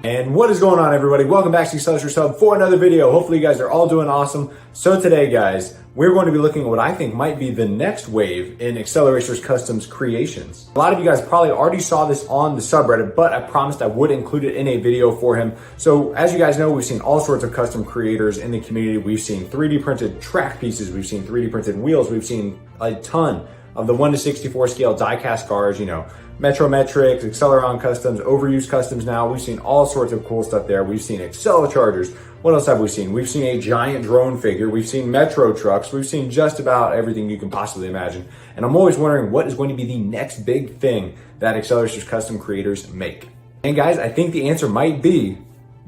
And what is going on, everybody? Welcome back to Acceleracers Hub for another video. Hopefully you guys are all doing awesome. So today, guys, we're going to be looking at what I think might be the next wave in Acceleracers Customs creations. A lot of you guys probably already saw this on the subreddit, but I promised I would include it in a video for him. So as you guys know, we've seen all sorts of custom creators in the community. We've seen 3D printed track pieces. We've seen 3D printed wheels. We've seen a ton of the 1:64 scale die-cast cars, Metrometrics, Acceleron Customs, Overuse Customs now. We've seen all sorts of cool stuff there. We've seen Accelerachargers. What else have we seen? We've seen a giant drone figure. We've seen Metro trucks. We've seen just about everything you can possibly imagine. And I'm always wondering what is going to be the next big thing that Acceleracers Custom creators make. And guys, I think the answer might be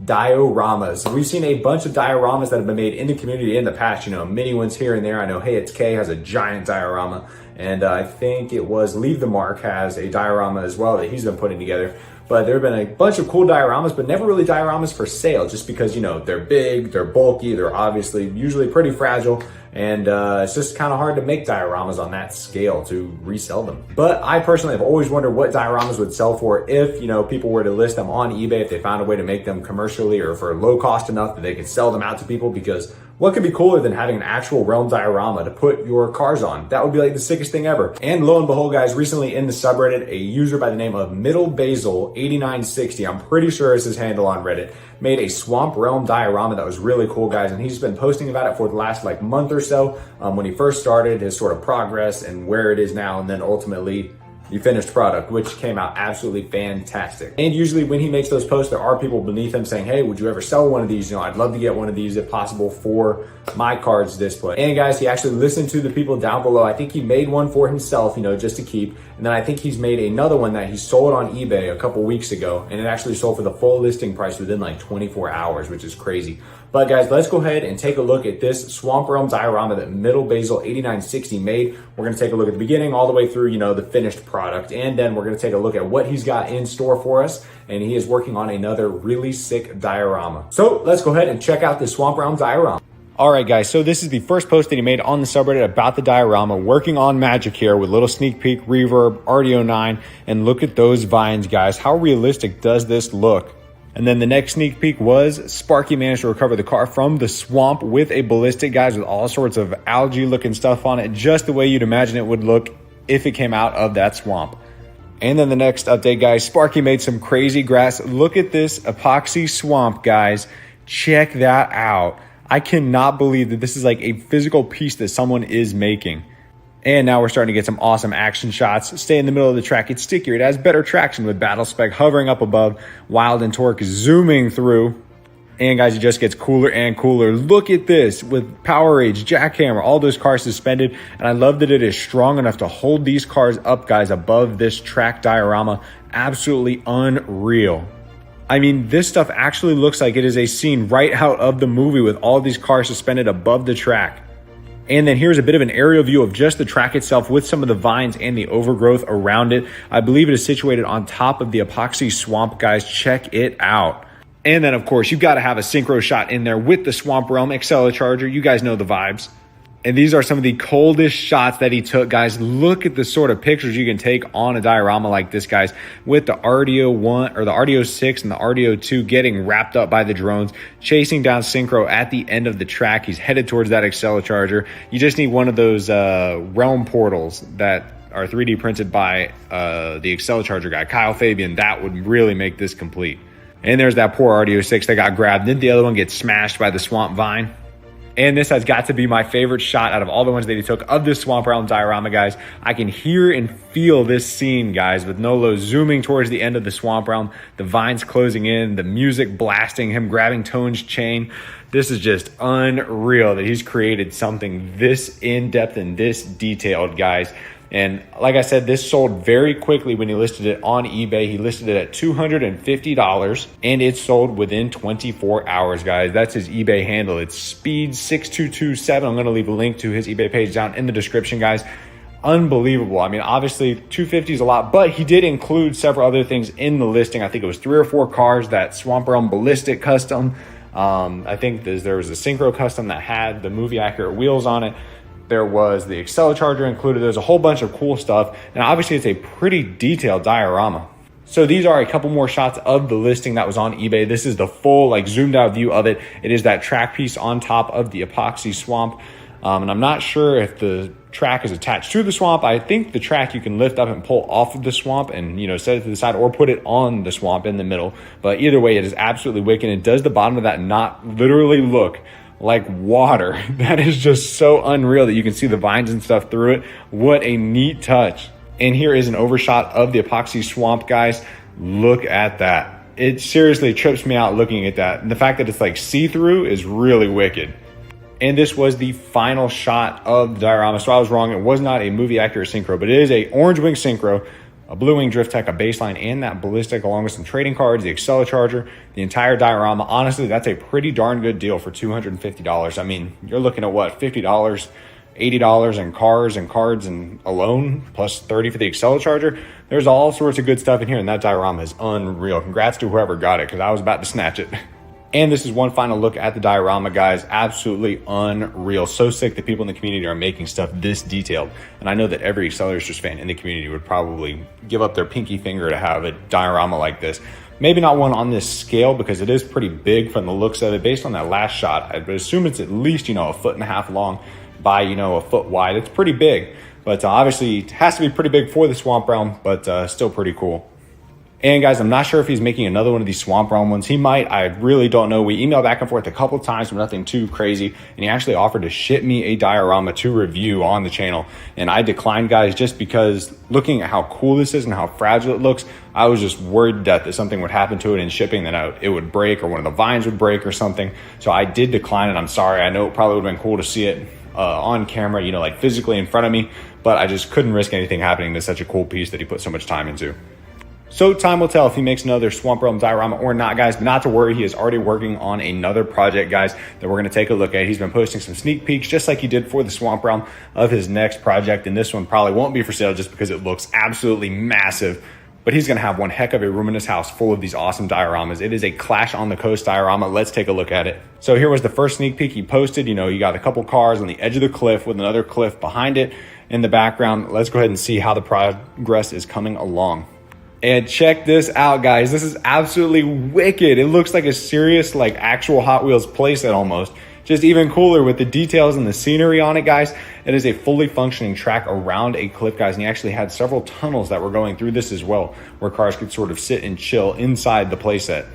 dioramas. We've seen a bunch of dioramas that have been made in the community in the past, mini ones here and there. I know Hey It's K has a giant diorama, and I think it was Leave the Mark has a diorama as well that he's been putting together. But there have been a bunch of cool dioramas, but never really dioramas for sale, just because, they're big, they're bulky, they're obviously usually pretty fragile, and it's just kind of hard to make dioramas on that scale to resell them. But I personally have always wondered what dioramas would sell for if, people were to list them on eBay, if they found a way to make them commercially or for low cost enough that they could sell them out to people, because what could be cooler than having an actual realm diorama to put your cars on? That would be like the sickest thing ever. And lo and behold, guys, recently in the subreddit, a user by the name of Middle Basil 8960, I'm pretty sure is his handle on Reddit, made a Swamp Realm diorama that was really cool, guys. And he's been posting about it for the last month or so, when he first started, his sort of progress and where it is now, and then ultimately the finished product, which came out absolutely fantastic. And usually when he makes those posts, there are people beneath him saying, hey, would you ever sell one of these? I'd love to get one of these if possible for my cards display. And guys, he actually listened to the people down below. I think he made one for himself, just to keep. And then I think he's made another one that he sold on eBay a couple weeks ago, and it actually sold for the full listing price within 24 hours, which is crazy. But guys, let's go ahead and take a look at this Swamp Realm diorama that Middle Basil 8960 made. We're gonna take a look at the beginning all the way through, the finished product. And then we're gonna take a look at what he's got in store for us. And he is working on another really sick diorama. So let's go ahead and check out this Swamp Realm diorama. All right, guys, so this is the first post that he made on the subreddit about the diorama, working on magic here with little sneak peek, reverb, RDO 9, and look at those vines, guys. How realistic does this look? And then the next sneak peek was Sparky managed to recover the car from the swamp with a ballistic, guys, with all sorts of algae looking stuff on it, just the way you'd imagine it would look if it came out of that swamp. And then the next update, guys, Sparky made some crazy grass. Look at this epoxy swamp, guys. Check that out. I cannot believe that this is like a physical piece that someone is making. And now we're starting to get some awesome action shots. Stay in the middle of the track. It's stickier. It has better traction with Battle Spec hovering up above, Wild and Torque zooming through. And guys, it just gets cooler and cooler. Look at this with Power Rage, Jackhammer, all those cars suspended. And I love that it is strong enough to hold these cars up, guys, above this track diorama. Absolutely unreal. I mean, this stuff actually looks like it is a scene right out of the movie with all these cars suspended above the track. And then here's a bit of an aerial view of just the track itself with some of the vines and the overgrowth around it. I believe it is situated on top of the epoxy swamp, guys. Check it out. And then, of course, you've got to have a synchro shot in there with the Swamp Realm Acceleracharger. You guys know the vibes. And these are some of the coldest shots that he took, guys. Look at the sort of pictures you can take on a diorama like this, guys, with the RDO 1 or the RDO 6 and the RDO 2 getting wrapped up by the drones, chasing down Synchro at the end of the track. He's headed towards that Acceleracharger. You just need one of those realm portals that are 3D printed by the Acceleracharger guy, Kyle Fabian. That would really make this complete. And there's that poor RDO 6 that got grabbed. Then the other one gets smashed by the swamp vine. And this has got to be my favorite shot out of all the ones that he took of this Swamp Realm diorama, guys. I can hear and feel this scene, guys, with Nolo zooming towards the end of the Swamp Realm, the vines closing in, the music blasting, him grabbing Tone's chain. This is just unreal that he's created something this in-depth and this detailed, guys. And like I said, this sold very quickly when he listed it on eBay. He listed it at $250 and it sold within 24 hours, guys. That's his eBay handle. It's Speed6227. I'm going to leave a link to his eBay page down in the description, guys. Unbelievable. I mean, obviously $250 is a lot, but he did include several other things in the listing. I think it was 3 or 4 cars, that Swamp Realm Ballistic Custom. I think there was a Synchro Custom that had the movie accurate wheels on it. There was the Acceleracharger included. There's a whole bunch of cool stuff. And obviously it's a pretty detailed diorama. So these are a couple more shots of the listing that was on eBay. This is the full like zoomed out view of it. It is that track piece on top of the epoxy swamp. And I'm not sure if the track is attached to the swamp. I think the track you can lift up and pull off of the swamp and, you know, set it to the side or put it on the swamp in the middle. But either way, it is absolutely wicked. It does the bottom of that knot literally look like water. That is just so unreal that you can see the vines and stuff through it. What a neat touch. And here is an overshot of the epoxy swamp, guys. Look at that. It seriously trips me out looking at that. And the fact that it's like see-through is really wicked. And this was the final shot of the diorama. So I was wrong. It was not a movie accurate synchro, but it is a orange wing synchro, a blue wing drift tech, a baseline, and that ballistic along with some trading cards, the Acceleracharger, the entire diorama. Honestly, that's a pretty darn good deal for $250. I mean, you're looking at what, $50, $80 in cars and cards and alone, plus $30 for the Acceleracharger. There's all sorts of good stuff in here, and that diorama is unreal. Congrats to whoever got it, because I was about to snatch it. And this is one final look at the diorama, guys. Absolutely unreal. So sick that people in the community are making stuff this detailed. And I know that every Acceleracers fan in the community would probably give up their pinky finger to have a diorama like this. Maybe not one on this scale because it is pretty big from the looks of it. Based on that last shot, I would assume it's at least, you know, 1.5 feet long by, you know, 1 foot wide. It's pretty big, but obviously it has to be pretty big for the Swamp Realm, but still pretty cool. And guys, I'm not sure if he's making another one of these Swamp Realm ones. He might, I really don't know. We emailed back and forth a couple times, but nothing too crazy. And he actually offered to ship me a diorama to review on the channel. And I declined, guys, just because looking at how cool this is and how fragile it looks, I was just worried to death that something would happen to it in shipping, that it would break or one of the vines would break or something. So I did decline it. I'm sorry. I know it probably would have been cool to see it on camera, you know, like physically in front of me, but I just couldn't risk anything happening to such a cool piece that he put so much time into. So time will tell if he makes another Swamp Realm diorama or not, guys, but not to worry. He is already working on another project, guys, that we're going to take a look at. He's been posting some sneak peeks, just like he did for the Swamp Realm, of his next project. And this one probably won't be for sale just because it looks absolutely massive. But he's going to have one heck of a room in his house full of these awesome dioramas. It is a Clash on the Coast diorama. Let's take a look at it. So here was the first sneak peek he posted. You know, you got a couple cars on the edge of the cliff with another cliff behind it in the background. Let's go ahead and see how the progress is coming along. And check this out, guys. This is absolutely wicked. It looks like a serious, like actual Hot Wheels playset almost. Just even cooler with the details and the scenery on it, guys. It is a fully functioning track around a cliff, guys. And he actually had several tunnels that were going through this as well, where cars could sort of sit and chill inside the playset.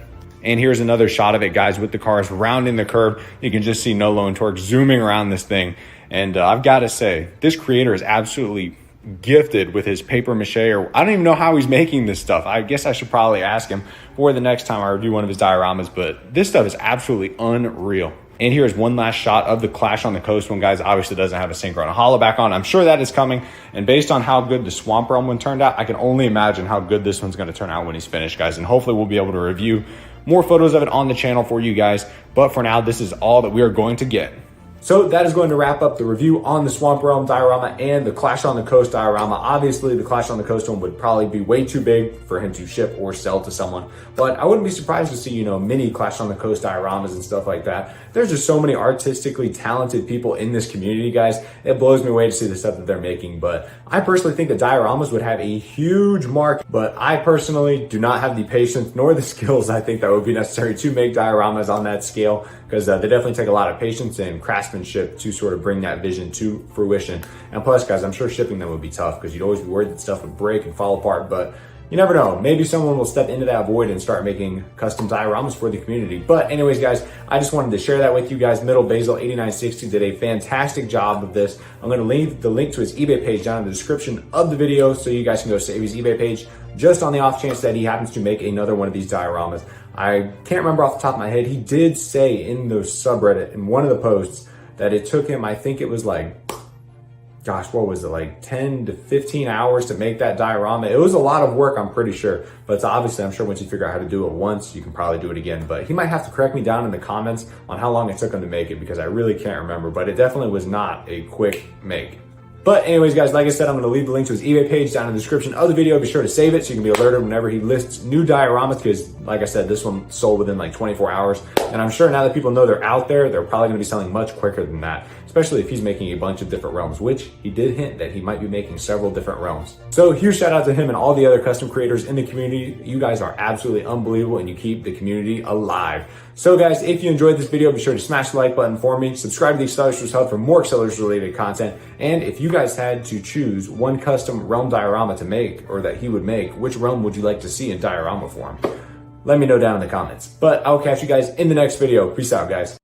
And here's another shot of it, guys, with the cars rounding the curve. You can just see Nolo and Torque zooming around this thing. And I've got to say, this creator is absolutely gifted with his paper mache, or I don't even know how he's making this stuff. I guess I should probably ask him for the next time I review one of his dioramas, but this stuff is absolutely unreal. And here's one last shot of the Clash on the Coast one, guys. Obviously doesn't have a synchro and a hollow back on. I'm sure that is coming. And based on how good the Swamp Realm one turned out, I can only imagine how good this one's going to turn out when he's finished, guys. And hopefully we'll be able to review more photos of it on the channel for you guys. But for now, this is all that we are going to get. So that is going to wrap up the review on the Swamp Realm diorama and the Clash on the Coast diorama. Obviously, the Clash on the Coast one would probably be way too big for him to ship or sell to someone. But I wouldn't be surprised to see, you know, mini Clash on the Coast dioramas and stuff like that. There's just so many artistically talented people in this community, guys. It blows me away to see the stuff that they're making. But I personally think the dioramas would have a huge mark. But I personally do not have the patience nor the skills I think that would be necessary to make dioramas on that scale, because they definitely take a lot of patience and craftsmanship to sort of bring that vision to fruition. And plus, guys, I'm sure shipping them would be tough because you'd always be worried that stuff would break and fall apart, but you never know. Maybe someone will step into that void and start making custom dioramas for the community. But anyways, guys, I just wanted to share that with you guys. Middle Basil 8960 did a fantastic job of this. I'm going to leave the link to his eBay page down in the description of the video so you guys can go save his eBay page just on the off chance that he happens to make another one of these dioramas. I can't remember off the top of my head. He did say in the subreddit in one of the posts that it took him, I think it was like, gosh, what was it, like 10 to 15 hours to make that diorama. It was a lot of work, I'm pretty sure. But obviously, I'm sure once you figure out how to do it once, you can probably do it again. But he might have to correct me down in the comments on how long it took him to make it, because I really can't remember. But it definitely was not a quick make. But anyways, guys, like I said, I'm going to leave the link to his eBay page down in the description of the video. Be sure to save it so you can be alerted whenever he lists new dioramas, because like I said, this one sold within like 24 hours. And I'm sure now that people know they're out there, they're probably going to be selling much quicker than that, especially if he's making a bunch of different realms, which he did hint that he might be making several different realms. So huge shout out to him and all the other custom creators in the community. You guys are absolutely unbelievable and you keep the community alive. So guys, if you enjoyed this video, be sure to smash the like button for me, subscribe to the Acceleracers Hub for more Acceleracers related content. And if you guys had to choose one custom realm diorama to make, or that he would make, which realm would you like to see in diorama form? Let me know down in the comments. But I'll catch you guys in the next video. Peace out, guys.